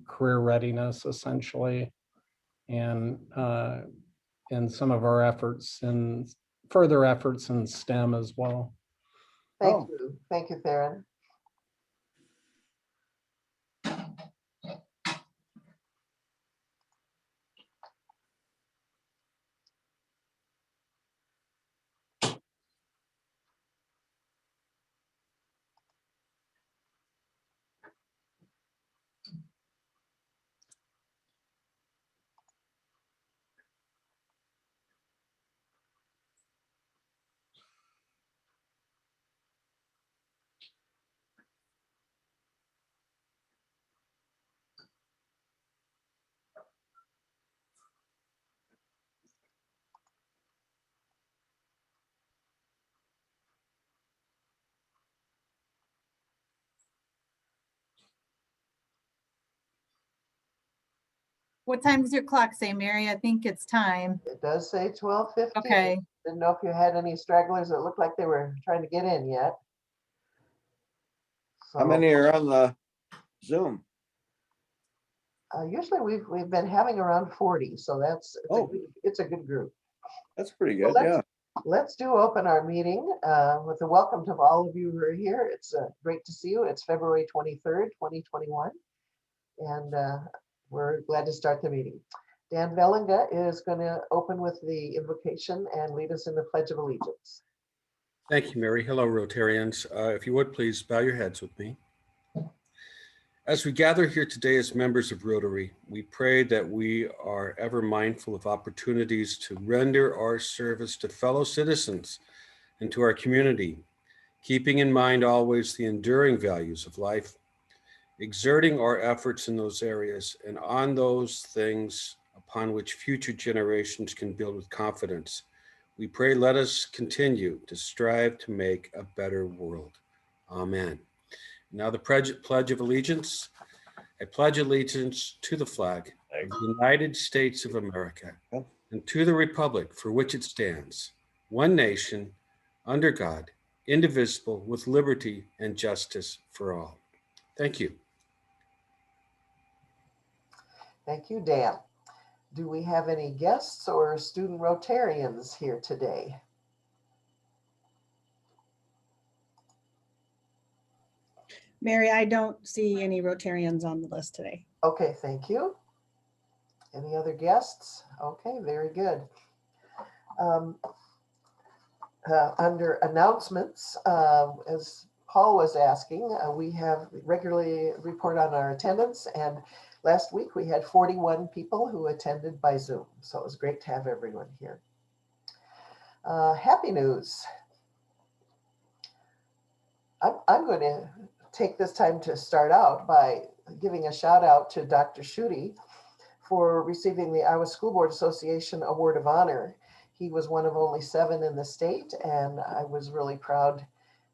career readiness essentially, and some of our efforts and further efforts in STEM as well. Thank you, Theron. What time does your clock say, Mary? I think it's time. It does say 12:15. Okay. Didn't know if you had any stragglers that looked like they were trying to get in yet. So, How many are on the Zoom? usually we've been having around 40, so it's a good group. That's pretty good, Well, yeah. Let's open our meeting with a welcome to all of you who are here. It's great to see you. It's February 23rd, 2021, and we're glad to start the meeting. Dan Vellinga is going to open with the invocation and lead us in the Pledge of Allegiance. Thank you, Mary. Hello, Rotarians. If you would, please bow your heads with me. As we gather here today as members of Rotary, we pray that we are ever mindful of opportunities to render our service to fellow citizens and to our community, keeping in mind always the enduring values of life, exerting our efforts in those areas and on those things upon which future generations can build with confidence. We pray, let us continue to strive to make a better world. Amen. Now the Pledge of Allegiance. I pledge allegiance to the flag of the United States of America and to the republic for which it stands, one nation, under God, indivisible, with liberty and justice for all. Thank you. Thank you, Dan. Do we have any guests or student Rotarians here today? Mary, I don't see any Rotarians on the list today. Okay, thank you. Any other guests? Okay, very good. Under announcements, as Paul was asking, we have regularly report on our attendance, and last week we had 41 people who attended by Zoom, so it was great to have everyone here. Happy news. I'm going to take this time to start out by giving a shout out to Dr. Schutte for receiving the Iowa School Board Association Award of Honor. He was one of only 7 in the state, and I was really proud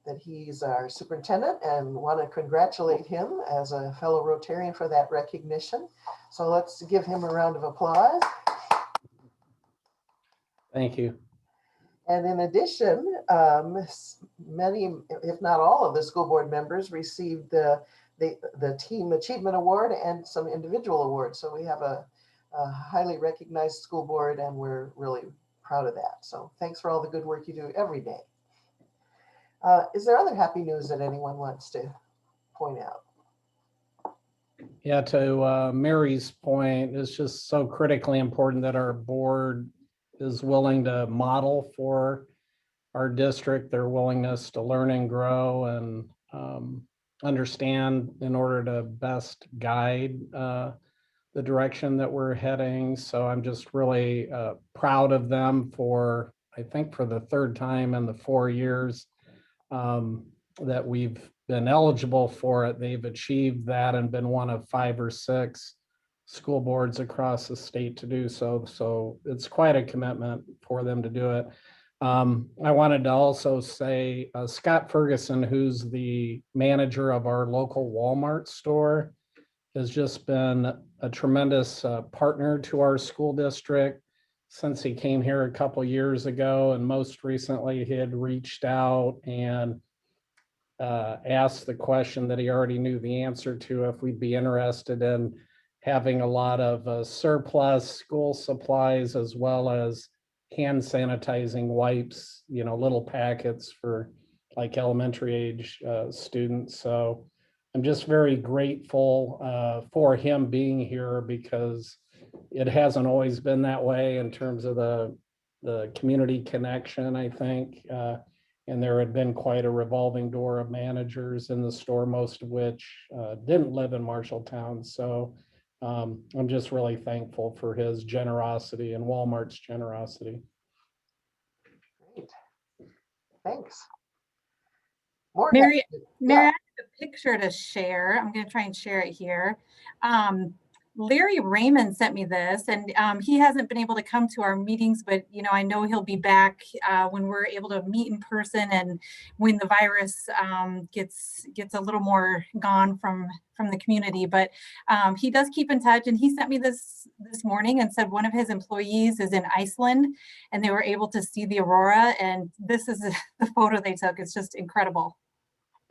that he's our superintendent and want to congratulate him as a fellow Rotarian for that recognition. So let's give him a round of applause. Thank you. And in addition, many, if not all of the school board members received the Team Achievement Award and some individual awards. So we have a highly recognized school board, and we're really proud of that. So thanks for all the good work you do every day. Is there other happy news that anyone wants to point out? Yeah, to Mary's point, it's just so critically important that our board is willing to model for our district their willingness to learn and grow and understand in order to best guide the direction that we're heading. So I'm just really proud of them for, I think, for the 3rd time in the 4 years that we've been eligible for it. They've achieved that and been one of 5 or 6 school boards across the state to do so. So it's quite a commitment for them to do it. I wanted to also say Scott Ferguson, who's the manager of our local Walmart store, has just been a tremendous partner to our school district since he came here a couple years ago. And most recently, he had reached out and asked the question that he already knew the answer to, if we'd be interested in having a lot of surplus school supplies as well as hand sanitizing wipes, little packets for like elementary age students. So I'm just very grateful for him being here, because it hasn't always been that way in terms of the community connection, I think. And there had been quite a revolving door of managers in the store, most of which didn't live in Marshalltown. So I'm just really thankful for his generosity and Walmart's generosity. Great. Thanks. More Mary, Mary, I Yeah. have a picture to share. I'm going to try and share it here. Larry Raymond sent me this, and he hasn't been able to come to our meetings, but I know he'll be back when we're able to meet in person, and when the virus gets a little more gone from the community. But he does keep in touch, and he sent me this morning and said one of his employees is in Iceland, and they were able to see the aurora. And this is the photo they took. It's just incredible.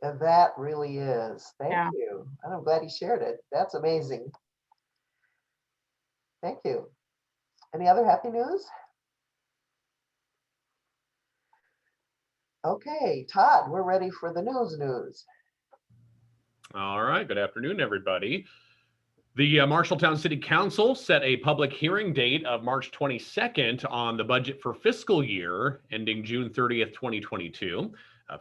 And that really is. Thank Yeah. you. And I'm glad he shared it. That's amazing. Thank you. Any other happy news? Okay, Todd, we're ready for the news. All right, good afternoon, everybody. The Marshalltown City Council set a public hearing date of March 22nd on the budget for fiscal year ending June 30th, 2022.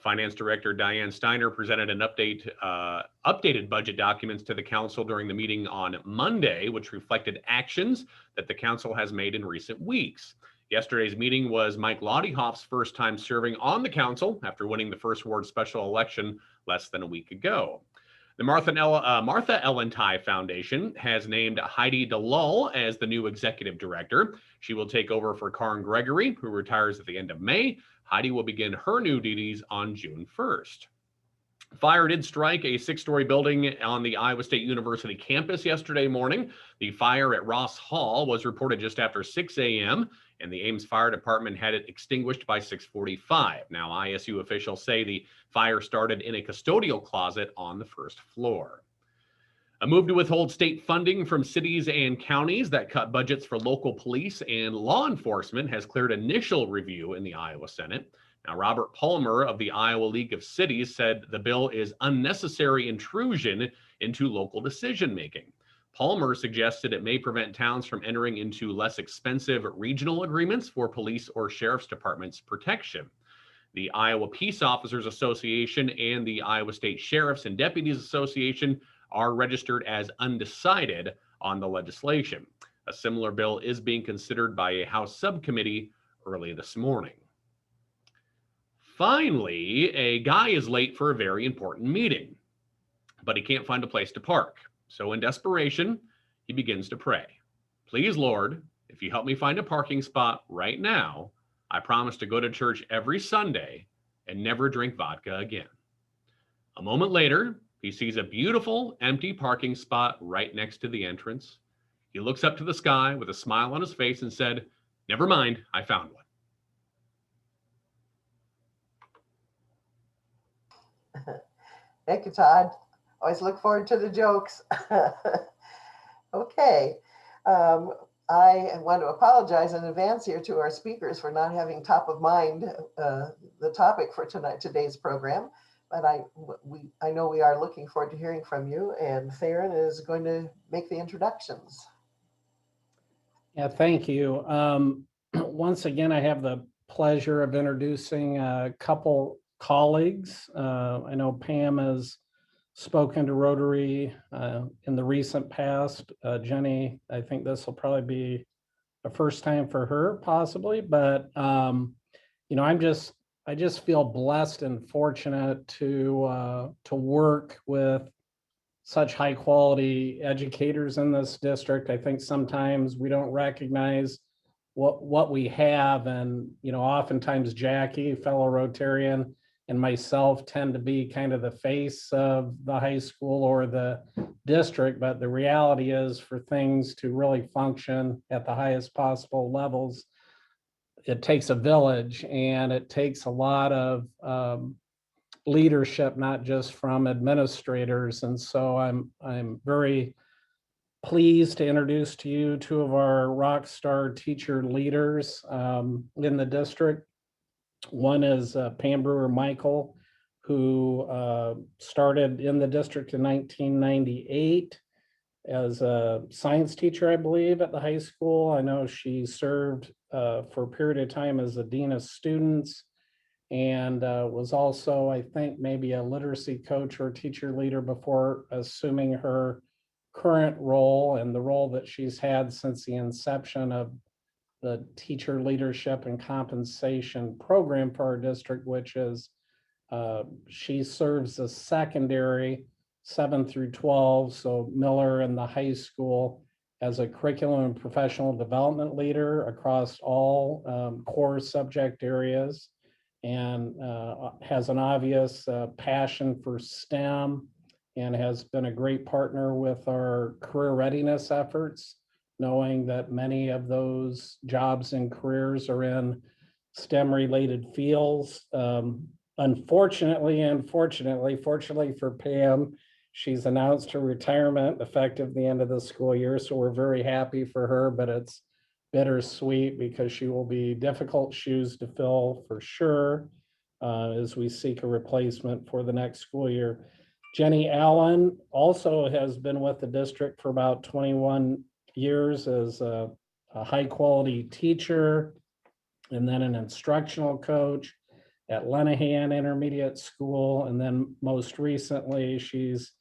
Finance Director Diane Steiner presented an updated budget documents to the council during the meeting on Monday, which reflected actions that the council has made in recent weeks. Yesterday's meeting was Mike Laudihoff's first time serving on the council after winning the first ward special election less than a week ago. The Martha Ellentine Foundation has named Heidi DeLull as the new executive director. She will take over for Karen Gregory, who retires at the end of May. Heidi will begin her new duties on June 1st. Fire did strike a 6-story building on the Iowa State University campus yesterday morning. The fire at Ross Hall was reported just after 6 a.m., and the Ames Fire Department had it extinguished by 6:45. Now, ISU officials say the fire started in a custodial closet on the first floor. A move to withhold state funding from cities and counties that cut budgets for local police and law enforcement has cleared initial review in the Iowa Senate. Now, Robert Palmer of the Iowa League of Cities said the bill is unnecessary intrusion into local decision-making. Palmer suggested it may prevent towns from entering into less expensive regional agreements for police or sheriff's departments' protection. The Iowa Peace Officers Association and the Iowa State Sheriffs and Deputies Association are registered as undecided on the legislation. A similar bill is being considered by a House subcommittee early this morning. Finally, a guy is late for a very important meeting, but he can't find a place to park. So in desperation, he begins to pray. Please, Lord, if you help me find a parking spot right now, I promise to go to church every Sunday and never drink vodka again. A moment later, he sees a beautiful empty parking spot right next to the entrance. He looks up to the sky with a smile on his face and said, "Never mind, I found one." Thank you, Todd. Always look forward to the jokes. Okay. I want to apologize in advance here to our speakers for not having top of mind the topic for today's program, but I know we are looking forward to hearing from you, and Theron is going to make the introductions. Yeah, thank you. Once again, I have the pleasure of introducing a couple colleagues. I know Pam has spoken to Rotary in the recent past. Jenny, I think this will probably be a first time for her, possibly, but I just feel blessed and fortunate to work with such high quality educators in this district. I think sometimes we don't recognize what we have, and oftentimes Jackie, fellow Rotarian, and myself tend to be kind of the face of the high school or the district, but the reality is, for things to really function at the highest possible levels, it takes a village, and it takes a lot of leadership, not just from administrators. And so I'm very pleased to introduce to you two of our rock star teacher leaders in the district. One is Pam Brewer Michael, who started in the district in 1998 as a science teacher, I believe, at the high school. I know she served for a period of time as a dean of students and was also, I think, maybe a literacy coach or teacher leader before assuming her current role and the role that she's had since the inception of the teacher leadership and compensation program for our district, which is she serves the secondary 7 through 12, so Miller and the high school, as a curriculum and professional development leader across all core subject areas, and has an obvious passion for STEM and has been a great partner with our career readiness efforts, knowing that many of those jobs and careers are in STEM related fields. Unfortunately, and fortunately for Pam, she's announced her retirement effective the end of the school year. So we're very happy for her, but it's bittersweet because she will be difficult shoes to fill for sure as we seek a replacement for the next school year. Jenny Allen also has been with the district for about 21 years as a high quality teacher and then an instructional coach at Lenahan Intermediate School. And then most recently, she's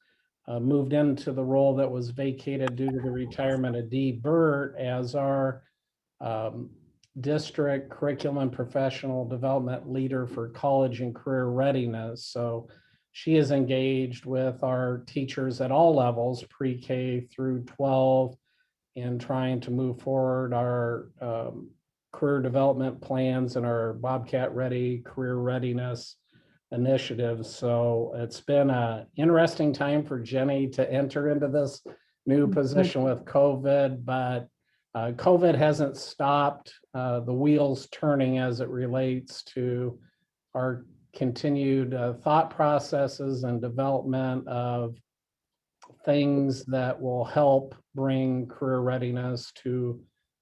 moved into the role that was vacated due to the retirement of Dee Burt as our district curriculum and professional development leader for college and career readiness. So she is engaged with our teachers at all levels, pre-K through 12, in trying to move forward our career development plans and our Bobcat Ready career readiness initiatives. So it's been an interesting time for Jenny to enter into this new position with COVID, but COVID hasn't stopped the wheels turning as it relates to our continued thought processes and development of things that will help bring career readiness to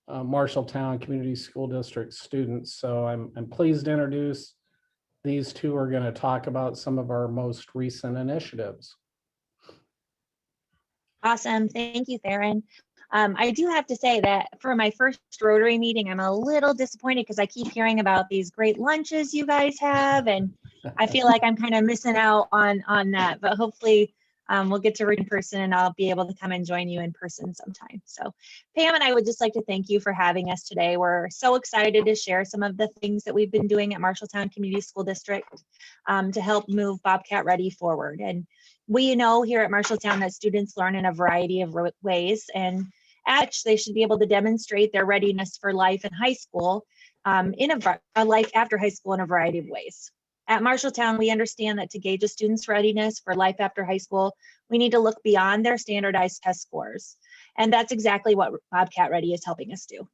Marshalltown Community School District students. So I'm pleased to introduce these two. Are going to talk about some of our most recent initiatives. Awesome. Thank you, Theron. I do have to say that for my first Rotary meeting, I'm a little disappointed because I keep hearing about these great lunches you guys have, and I feel like I'm kind of missing out on that. But hopefully we'll get to read in person and I'll be able to come and join you in person sometime. So Pam and I would just like to thank you for having us today. We're so excited to share some of the things that we've been doing at Marshalltown Community School District to help move Bobcat Ready forward. And we know here at Marshalltown that students learn in a variety of ways, and at which they should be able to demonstrate their readiness for life in high school, in a life after high school in a variety of ways. At Marshalltown, we understand that to gauge a student's readiness for life after high school, we need to look beyond their standardized test scores. And that's exactly what Bobcat Ready is helping us do.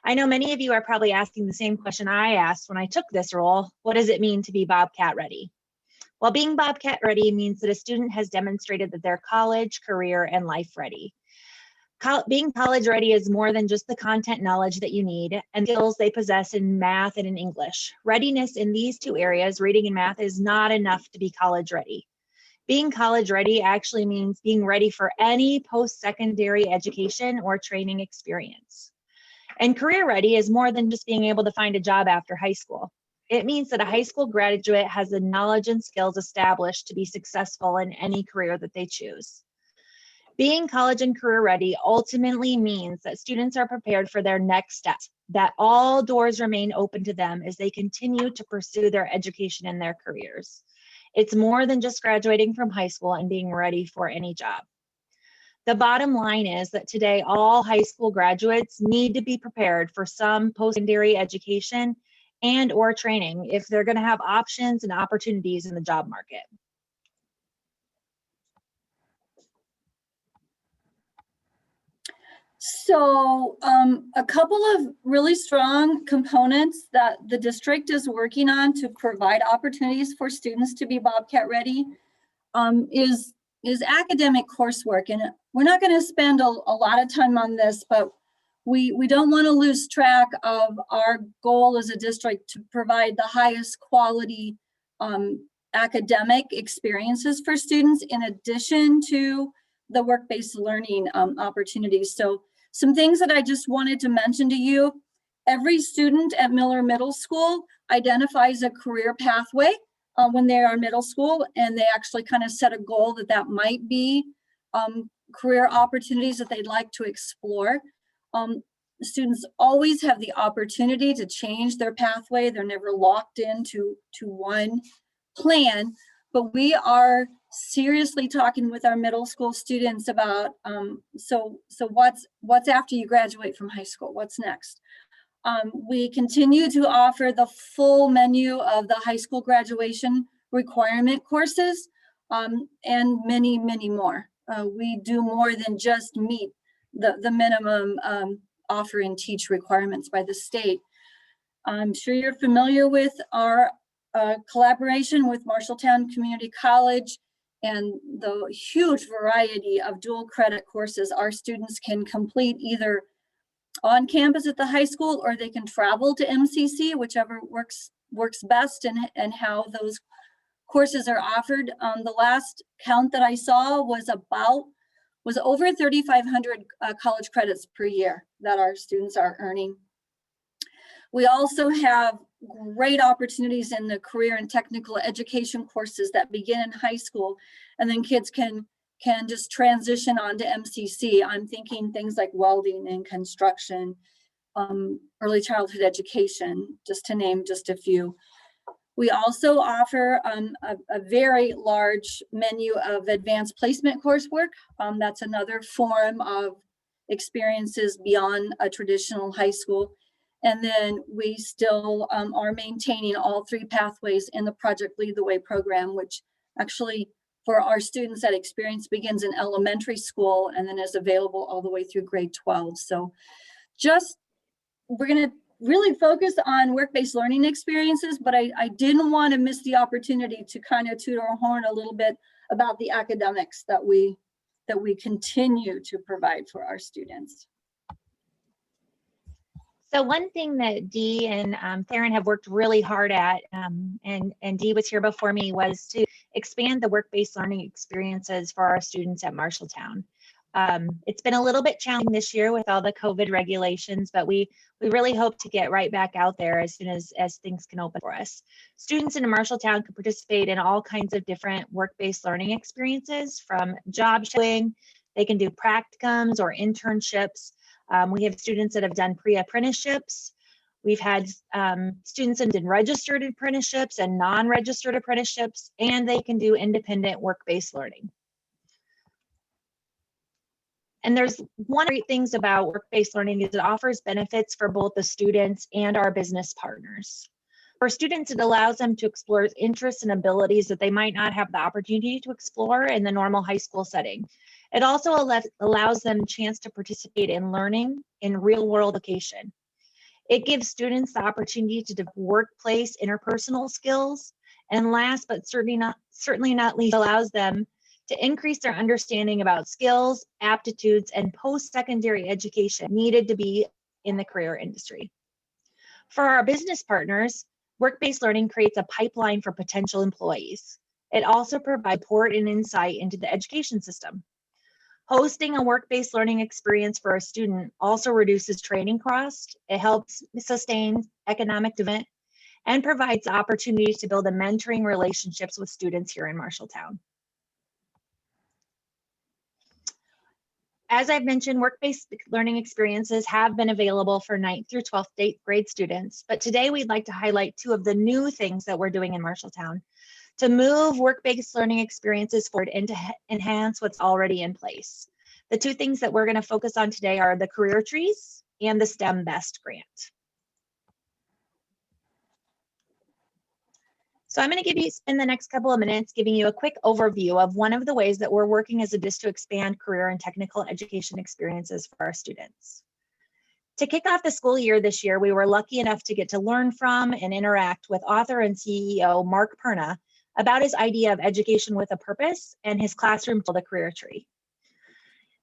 I know many of you are probably asking the same question I asked when I took this role. What does it mean to be Bobcat Ready? Well, being Bobcat Ready means that a student has demonstrated that they're college, career, and life ready. Being college ready is more than just the content knowledge that you need and skills they possess in math and in English. Readiness in these two areas, reading and math, is not enough to be college ready. Being college ready actually means being ready for any post-secondary education or training experience. And career ready is more than just being able to find a job after high school. It means that a high school graduate has the knowledge and skills established to be successful in any career that they choose. Being college and career ready ultimately means that students are prepared for their next steps, that all doors remain open to them as they continue to pursue their education and their careers. It's more than just graduating from high school and being ready for any job. The bottom line is that today all high school graduates need to be prepared for some post-secondary education and or training if they're going to have options and opportunities in the job market. So a couple of really strong components that the district is working on to provide opportunities for students to be Bobcat ready is academic coursework. And we're not going to spend a lot of time on this, but we don't want to lose track of our goal as a district to provide the highest quality academic experiences for students in addition to the work-based learning opportunities. So some things that I just wanted to mention to you: every student at Miller Middle School identifies a career pathway when they are in middle school, and they actually kind of set a goal that might be career opportunities that they'd like to explore. Students always have the opportunity to change their pathway. They're never locked into one plan, but we are seriously talking with our middle school students about so what's after you graduate from high school, what's next. We continue to offer the full menu of the high school graduation requirement courses and many more. We do more than just meet the minimum offer and teach requirements by the state. I'm sure you're familiar with our collaboration with Marshalltown Community College and the huge variety of dual credit courses our students can complete either on campus at the high school, or they can travel to MCC, whichever works best, and how those courses are offered. The last count that I saw was over 3,500 college credits per year that our students are earning. We also have great opportunities in the career and technical education courses that begin in high school, and then kids can just transition on to MCC. I'm thinking things like welding and construction, early childhood education, just to name just a few. We also offer a very large menu of advanced placement coursework. That's another form of experiences beyond a traditional high school. And then we still are maintaining all three pathways in the Project Lead the Way program, which actually for our students that experience begins in elementary school and then is available all the way through grade 12. So we're going to really focus on work-based learning experiences, but I didn't want to miss the opportunity to kind of toot our horn a little bit about the academics that we continue to provide for our students. So one thing that Dee and Theron have worked really hard at, and Dee was here before me, was to expand the work-based learning experiences for our students at Marshalltown. It's been a little bit challenging this year with all the COVID regulations, but we really hope to get right back out there as soon as things can open for us. Students in Marshalltown can participate in all kinds of different work-based learning experiences, from job shadowing, they can do practicums or internships. We have students that have done pre-apprenticeships. We've had students that did registered apprenticeships and non-registered apprenticeships, and they can do independent work-based learning. And there's one great things about work-based learning is it offers benefits for both the students and our business partners. For students, it allows them to explore interests and abilities that they might not have the opportunity to explore in the normal high school setting. It also allows them a chance to participate in learning in real-world education. It gives students the opportunity to develop workplace interpersonal skills, and last but certainly not least, allows them to increase their understanding about skills, aptitudes, and post-secondary education needed to be in the career industry. For our business partners, work-based learning creates a pipeline for potential employees. It also provides support and insight into the education system. Hosting a work-based learning experience for a student also reduces training costs. It helps sustain economic development and provides opportunities to build a mentoring relationships with students here in Marshalltown. As I've mentioned, work-based learning experiences have been available for 9th through 12th grade students, but today we'd like to highlight two of the new things that we're doing in Marshalltown to move work-based learning experiences forward and to enhance what's already in place. The two things that we're going to focus on today are the career trees and the STEM Best grant. So I'm going to spend the next couple of minutes giving you a quick overview of one of the ways that we're working as a district to expand career and technical education experiences for our students. To kick off the school year this year, we were lucky enough to get to learn from and interact with author and CEO Mark Perna about his idea of education with a purpose and his classroom called a career tree.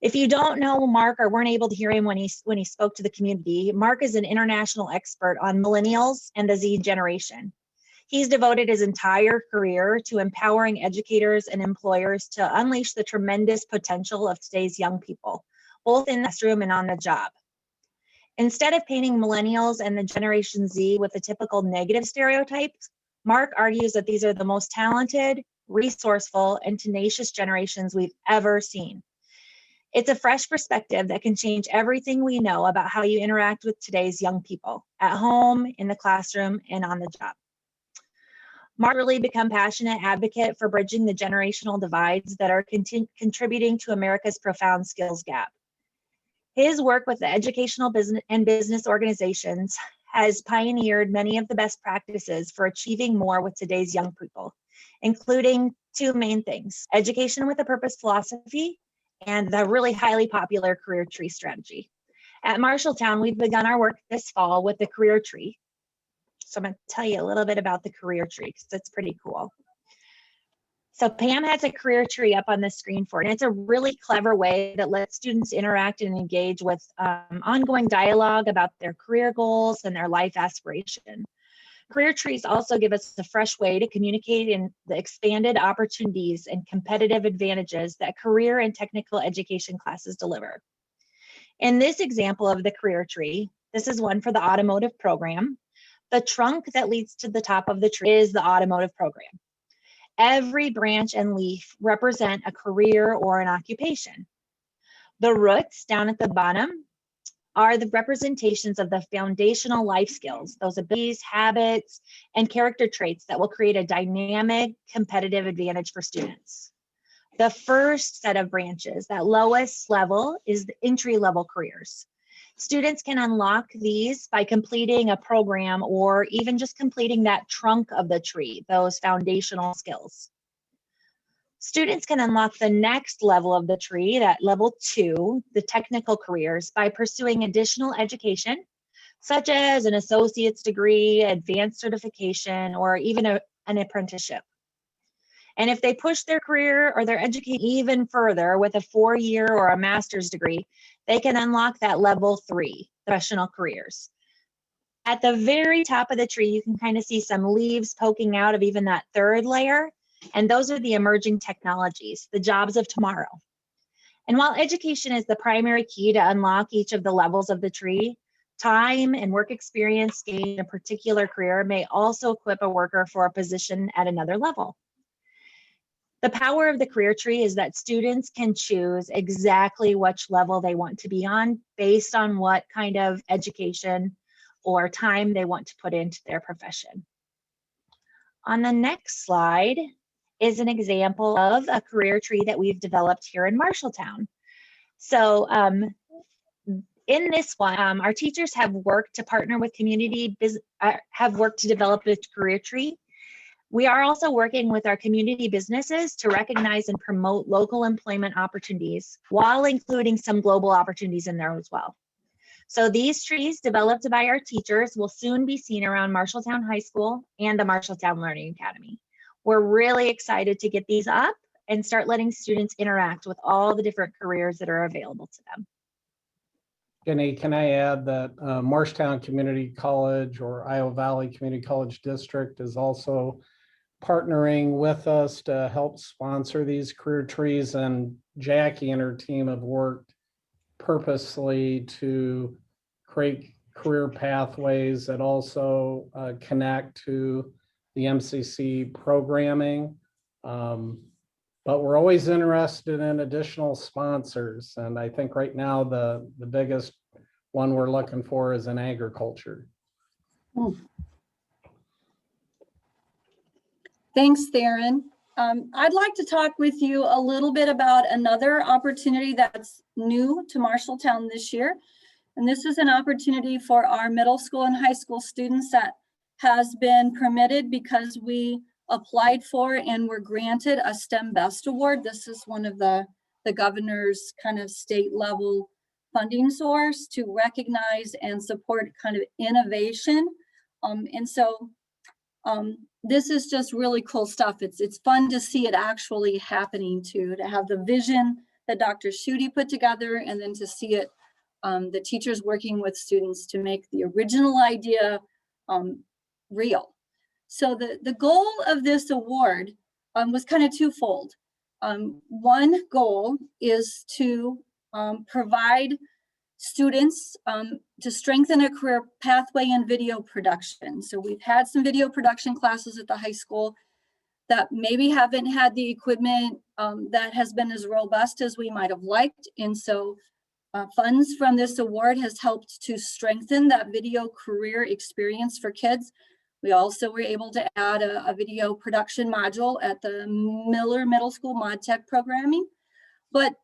If you don't know Mark or weren't able to hear him when he spoke to the community, Mark is an international expert on millennials and the Z generation. He's devoted his entire career to empowering educators and employers to unleash the tremendous potential of today's young people, both in the classroom and on the job. Instead of painting millennials and the Generation Z with the typical negative stereotypes, Mark argues that these are the most talented, resourceful, and tenacious generations we've ever seen. It's a fresh perspective that can change everything we know about how you interact with today's young people, at home, in the classroom, and on the job. Mark really become passionate advocate for bridging the generational divides that are contributing to America's profound skills gap. His work with the educational business organizations has pioneered many of the best practices for achieving more with today's young people, including two main things: education with a purpose philosophy and the really highly popular career tree strategy. At Marshalltown, we've begun our work this fall with the career tree. So I'm going to tell you a little bit about the career tree because it's pretty cool. So Pam has a career tree up on the screen for it. And it's a really clever way that lets students interact and engage with ongoing dialogue about their career goals and their life aspiration. Career trees also give us a fresh way to communicate in the expanded opportunities and competitive advantages that career and technical education classes deliver. In this example of the career tree, this is one for the automotive program. The trunk that leads to the top of the tree is the automotive program. Every branch and leaf represent a career or an occupation. The roots down at the bottom are the representations of the foundational life skills, those abilities, habits, and character traits that will create a dynamic competitive advantage for students. The first set of branches, that lowest level, is the entry-level careers. Students can unlock these by completing a program or even just completing that trunk of the tree, those foundational skills. Students can unlock the next level of the tree, that level 2, the technical careers, by pursuing additional education, such as an associate's degree, advanced certification, or even an apprenticeship. And if they push their career or their education even further with a 4-year or a master's degree, they can unlock that level 3, professional careers. At the very top of the tree, you can kind of see some leaves poking out of even that 3rd layer. And those are the emerging technologies, the jobs of tomorrow. And while education is the primary key to unlock each of the levels of the tree, time and work experience gained in a particular career may also equip a worker for a position at another level. The power of the career tree is that students can choose exactly which level they want to be on based on what kind of education or time they want to put into their profession. On the next slide is an example of a career tree that we've developed here in Marshalltown. So in this one, our teachers have worked to partner with have worked to develop a career tree. We are also working with our community businesses to recognize and promote local employment opportunities while including some global opportunities in there as well. So these trees developed by our teachers will soon be seen around Marshalltown High School and the Marshalltown Learning Academy. We're really excited to get these up and start letting students interact with all the different careers that are available to them. Jenny, can I add that Marshalltown Community College or Iowa Valley Community College District is also partnering with us to help sponsor these career trees, and Jackie and her team have worked purposely to create career pathways that also connect to the MCC programming. But we're always interested in additional sponsors. And I think right now the biggest one we're looking for is in agriculture. Thanks, Theron. I'd like to talk with you a little bit about another opportunity that's new to Marshalltown this year. And this is an opportunity for our middle school and high school students that has been permitted because we applied for and were granted a STEM Best Award. This is one of the governor's kind of state level funding source to recognize and support kind of innovation. And so this is just really cool stuff. It's fun to see it actually happening too, to have the vision that Dr. Schutte put together, and then to see it, the teachers working with students to make the original idea real. So the goal of this award was kind of twofold. One goal is to provide students to strengthen a career pathway in video production. So we've had some video production classes at the high school that maybe haven't had the equipment that has been as robust as we might have liked. And so funds from this award has helped to strengthen that video career experience for kids. We also were able to add a video production module at the Miller Middle School Mod Tech programming. But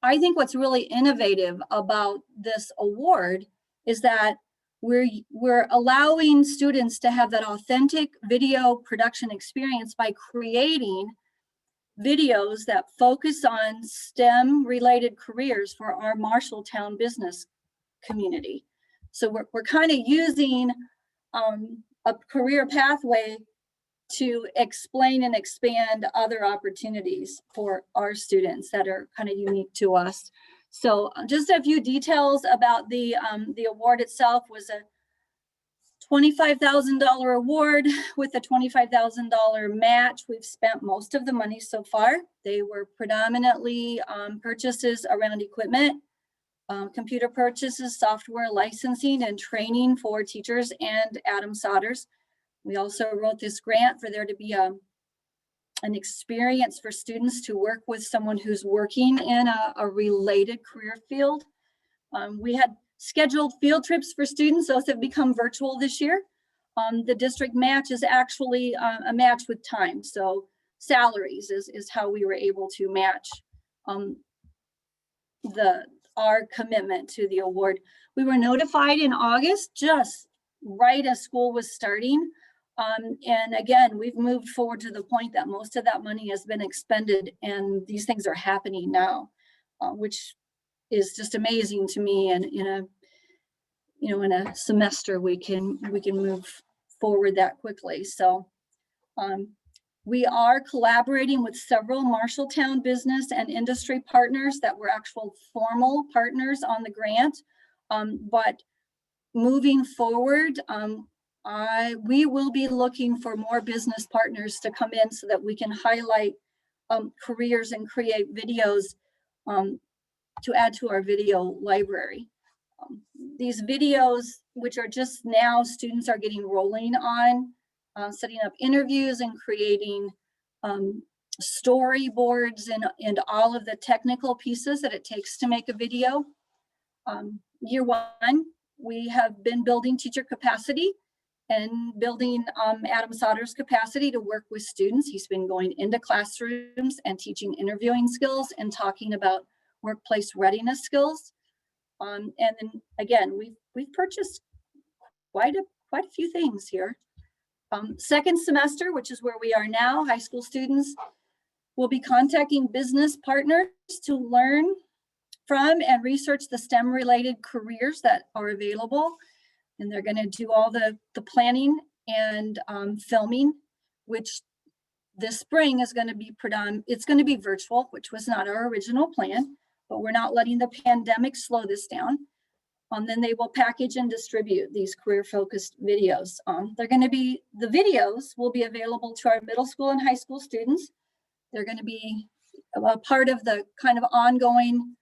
I think what's really innovative about this award is that we're allowing students to have that authentic video production experience by creating videos that focus on STEM related careers for our Marshalltown business community. So we're kind of using a career pathway to explain and expand other opportunities for our students that are kind of unique to us. So just a few details about the award itself. Was a $25,000 award with a $25,000 match. We've spent most of the money so far. They were predominantly purchases around equipment, computer purchases, software licensing, and training for teachers and Adam Sodders. We also wrote this grant for there to be an experience for students to work with someone who's working in a related career field. We had scheduled field trips for students. Those have become virtual this year. The district match is actually a match with time. So salaries is how we were able to match our commitment to the award. We were notified in August, just right as school was starting. And again, we've moved forward to the point that most of that money has been expended, and these things are happening now, which is just amazing to me. And in a semester, we can move forward that quickly. So we are collaborating with several Marshalltown business and industry partners that were actual formal partners on the grant. But moving forward, we will be looking for more business partners to come in so that we can highlight careers and create videos to add to our video library. These videos, which are just now students are getting rolling on, setting up interviews and creating storyboards and all of the technical pieces that it takes to make a video. Year one, we have been building teacher capacity and building Adam Sodders' capacity to work with students. He's been going into classrooms and teaching interviewing skills and talking about workplace readiness skills. And then again, we've purchased quite a few things here. Second semester, which is where we are now, high school students will be contacting business partners to learn from and research the STEM related careers that are available. And they're going to do all the planning and filming, which this spring is going to be it's going to be virtual, which was not our original plan, but we're not letting the pandemic slow this down. Then they will package and distribute these career focused videos. The videos will be available to our middle school and high school students. They're going to be a part of the kind of ongoing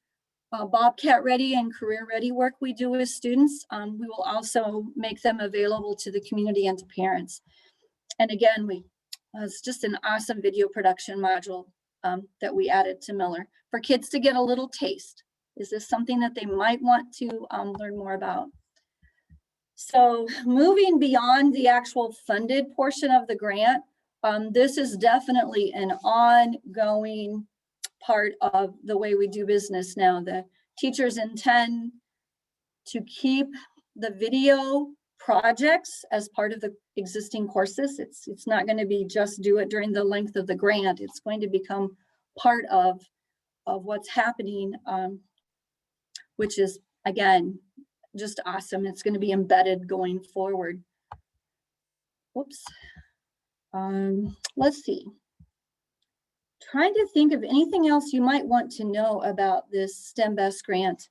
Bobcat Ready and Career Ready work we do with students. We will also make them available to the community and to parents. And again, it's just an awesome video production module that we added to Miller for kids to get a little taste. Is this something that they might want to learn more about? So moving beyond the actual funded portion of the grant, this is definitely an ongoing part of the way we do business now. The teachers intend to keep the video projects as part of the existing courses. It's not going to be just do it during the length of the grant. It's going to become part of what's happening, which is, again, just awesome. It's going to be embedded going forward. Whoops. Let's see. Trying to think of anything else you might want to know about this STEM Best grant.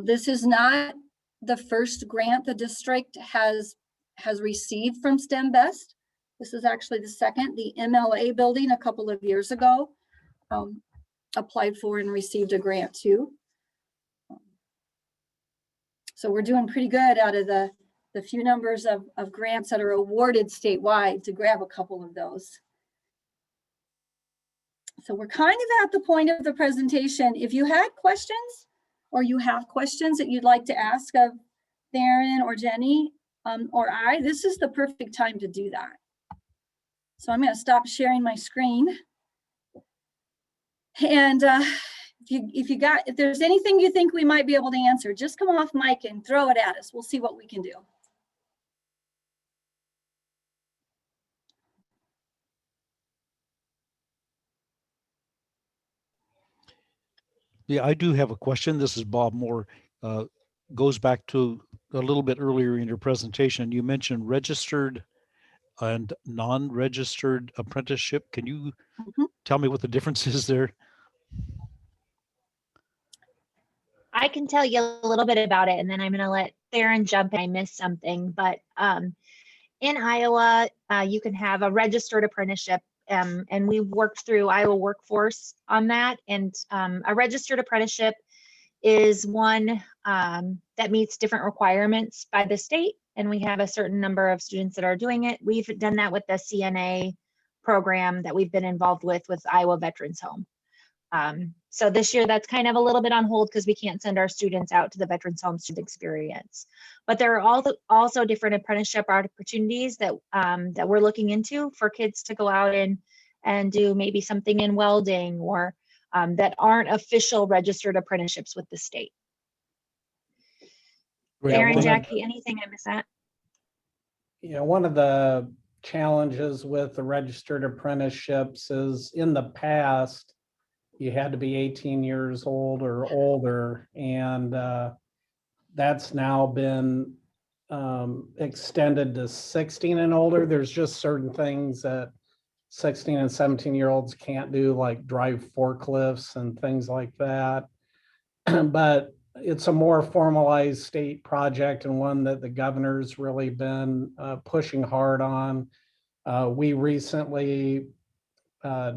This is not the first grant the district has received from STEM Best. This is actually the second. The MLA building a couple of years ago applied for and received a grant too. So we're doing pretty good out of the few numbers of grants that are awarded statewide to grab a couple of those. So we're kind of at the point of the presentation. If you had questions or you have questions that you'd like to ask of Theron or Jenny or I, this is the perfect time to do that. So I'm going to stop sharing my screen. And if there's anything you think we might be able to answer, just come off mic and throw it at us. We'll see what we can do. Yeah, I do have a question. This is Bob Moore. Goes back to a little bit earlier in your presentation. You mentioned registered and non-registered apprenticeship. Can you tell me what the difference is there? I can tell you a little bit about it, and then I'm going to let Theron jump in. I missed something, but in Iowa, you can have a registered apprenticeship, and we worked through Iowa Workforce on that. And a registered apprenticeship is one that meets different requirements by the state, and we have a certain number of students that are doing it. We've done that with the CNA program that we've been involved with Iowa Veterans Home. So this year that's kind of a little bit on hold because we can't send our students out to the Veterans Home student experience. But there are also different apprenticeship opportunities that that we're looking into for kids to go out and do maybe something in welding or that aren't official registered apprenticeships with the state. Theron, Jackie, anything I missed that? Yeah, one of the challenges with the registered apprenticeships is in the past, you had to be 18 years old or older, and that's now been extended to 16 and older. There's just certain things that 16 and 17-year-olds can't do, like drive forklifts and things like that. But it's a more formalized state project and one that the governor's really been pushing hard on. We recently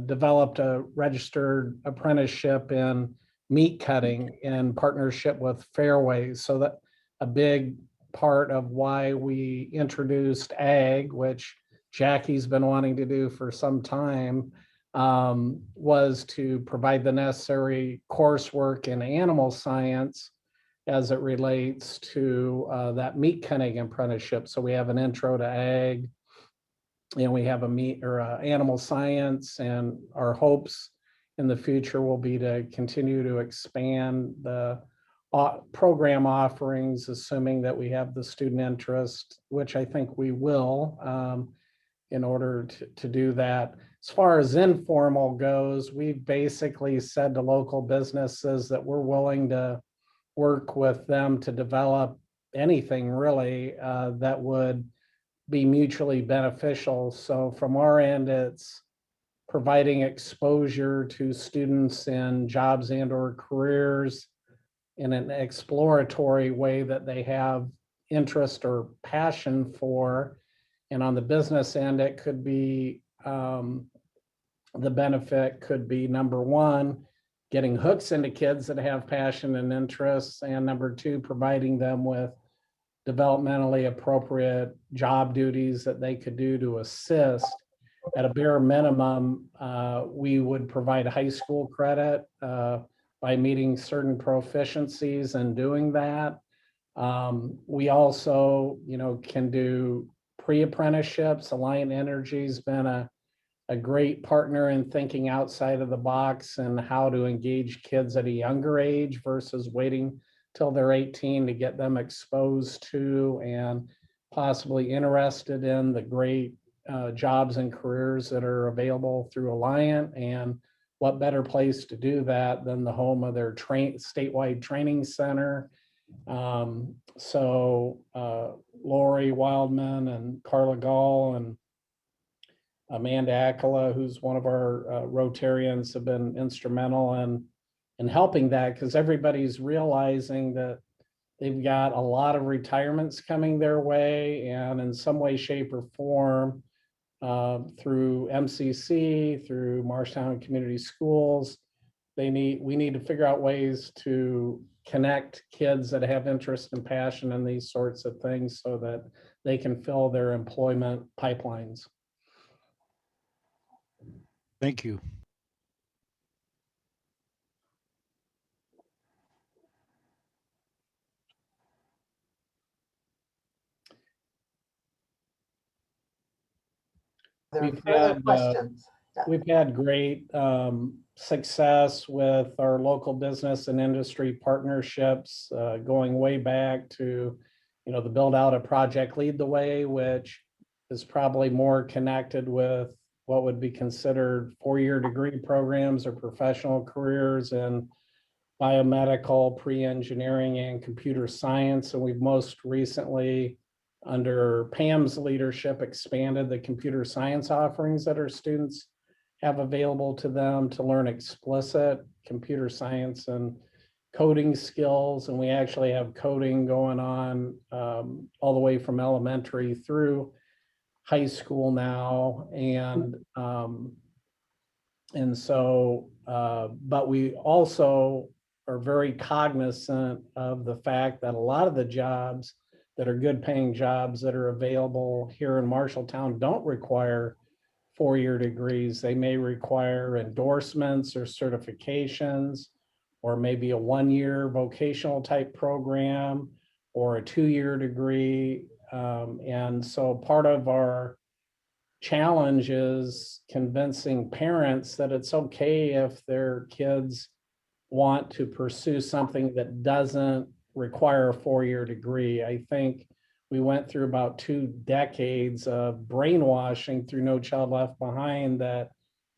developed a registered apprenticeship in meat cutting in partnership with Fairways. So that a big part of why we introduced ag, which Jackie's been wanting to do for some time, was to provide the necessary coursework in animal science as it relates to that meat cutting apprenticeship. So we have an intro to ag, and we have a meat or animal science, and our hopes in the future will be to continue to expand the program offerings, assuming that we have the student interest, which I think we will, in order to do that. As far as informal goes, we've basically said to local businesses that we're willing to work with them to develop anything really that would be mutually beneficial. So from our end, it's providing exposure to students in jobs and or careers in an exploratory way that they have interest or passion for. And on the business end, it could be, the benefit could be, number one, getting hooks into kids that have passion and interests, and number two, providing them with developmentally appropriate job duties that they could do to assist. At a bare minimum, we would provide high school credit by meeting certain proficiencies and doing that. We also, can do pre-apprenticeships. Alliant Energy's been a great partner in thinking outside of the box and how to engage kids at a younger age versus waiting till they're 18 to get them exposed to and possibly interested in the great jobs and careers that are available through Alliant. And what better place to do that than the home of their statewide training center. So Lori Wildman and Carla Gall and Amanda Akala, who's one of our Rotarians, have been instrumental in helping that, because everybody's realizing that they've got a lot of retirements coming their way, and in some way, shape, or form, through MCC, through Marshtown Community Schools, we need to figure out ways to connect kids that have interest and passion in these sorts of things so that they can fill their employment pipelines. Thank you. There are We've further had, questions. We've had great success with our local business and industry partnerships, going way back to, the build out of Project Lead the Way, which is probably more connected with what would be considered four-year degree programs or professional careers in biomedical, pre-engineering, and computer science. And we've most recently, under Pam's leadership, expanded the computer science offerings that our students have available to them to learn explicit computer science and coding skills. And we actually have coding going on all the way from elementary through high school now. But we also are very cognizant of the fact that a lot of the jobs that are good paying jobs that are available here in Marshalltown don't require four-year degrees. They may require endorsements or certifications, or maybe a one-year vocational type program or a two-year degree. And so part of our challenge is convincing parents that it's okay if their kids want to pursue something that doesn't require a four-year degree. I think we went through about 2 decades of brainwashing through No Child Left Behind that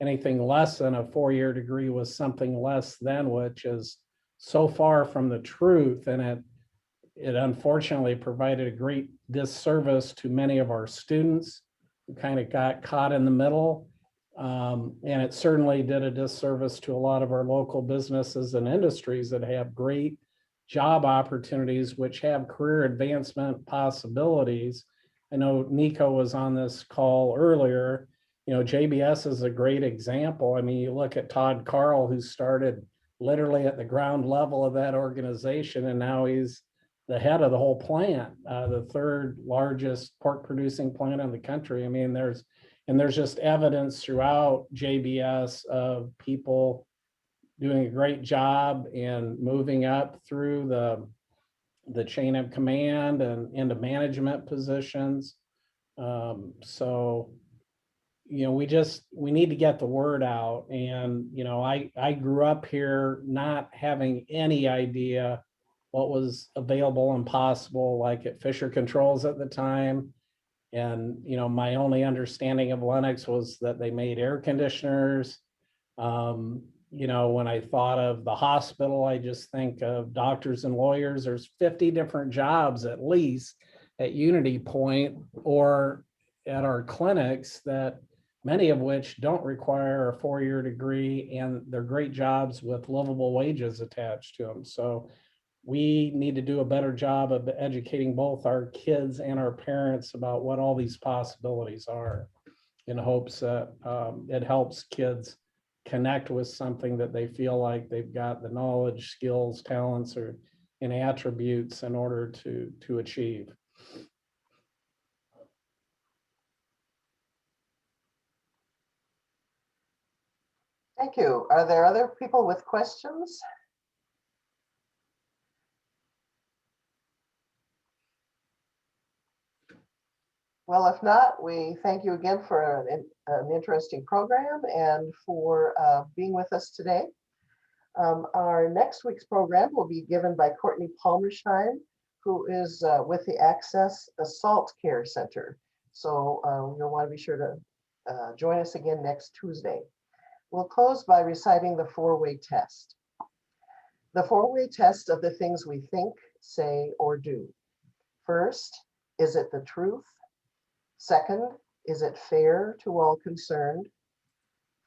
anything less than a four-year degree was something less than, which is so far from the truth. And it unfortunately provided a great disservice to many of our students who kind of got caught in the middle. And it certainly did a disservice to a lot of our local businesses and industries that have great job opportunities, which have career advancement possibilities. I know Nico was on this call earlier. JBS is a great example. I mean, you look at Todd Carl, who started literally at the ground level of that organization, and now he's the head of the whole plant, the third largest pork producing plant in the country. I mean, there's just evidence throughout JBS of people doing a great job and moving up through the chain of command and into management positions. So, we need to get the word out. And, I grew up here not having any idea what was available and possible, like at Fisher Controls at the time. And, my only understanding of Lennox was that they made air conditioners. When I thought of the hospital, I just think of doctors and lawyers. There's 50 different jobs at least at Unity Point or at our clinics, that many of which don't require a four-year degree, and they're great jobs with livable wages attached to them. So we need to do a better job of educating both our kids and our parents about what all these possibilities are, in hopes that it helps kids connect with something that they feel like they've got the knowledge, skills, talents, and attributes in order to achieve. Thank you. Are there other people with questions? Well, if not, we thank you again for an interesting program and for being with us today. Our next week's program will be given by Courtney Palmersheim, who is with the Access Assault Care Center. So you'll want to be sure to join us again next Tuesday. We'll close by reciting the four-way test. The four-way test of the things we think, say, or do. First, is it the truth? Second, is it fair to all concerned?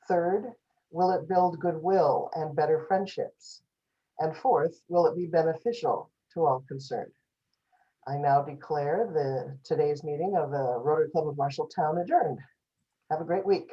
Third, will it build goodwill and better friendships? And fourth, will it be beneficial to all concerned? I now declare today's meeting of the Rotary Club of Marshalltown adjourned. Have a great week.